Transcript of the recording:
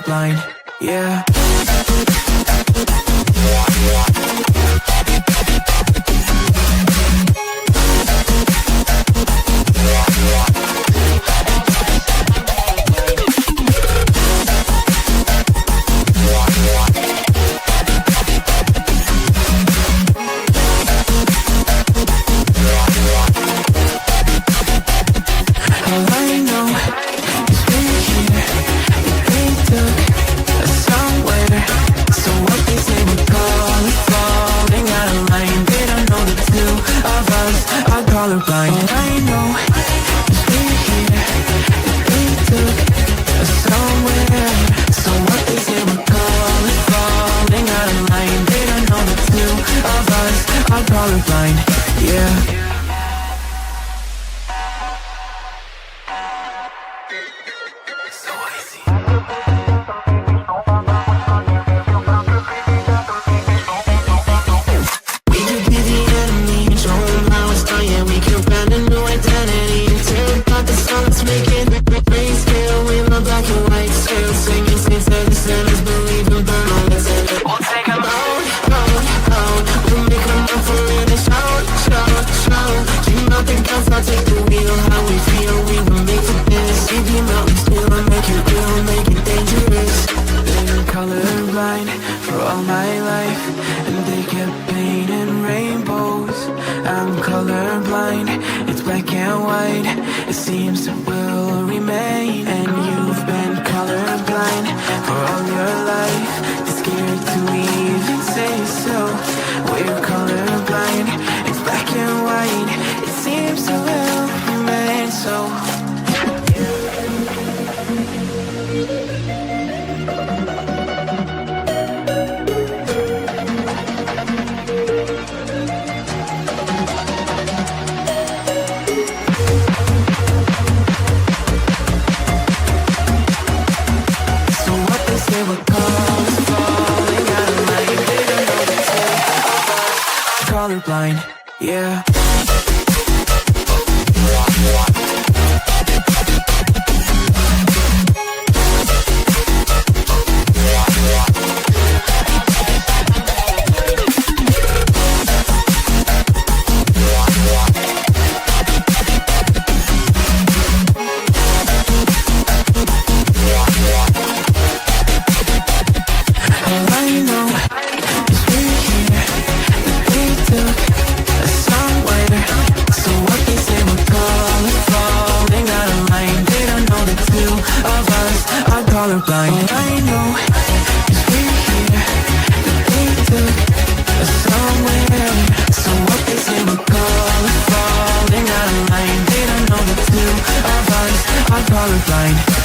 colorblind, yeah. Colorblind, I know, 'cause we're here, we took us somewhere. So what they say we're falling out of line. They don't know the two of us are colorblind, yeah. Colorblind for all my life, and they kept painting rainbows. I'm colorblind, it's black and white. It seems it will remain. And you've been colorblind for all your life. It's scared to even say so. We're colorblind, it's black and white. It seems it will remain so. Colorblind, yeah. Colorblind, I know, 'cause we're here, they took us somewhere. So what they say we're falling out of line. They don't know the two of us are colorblind.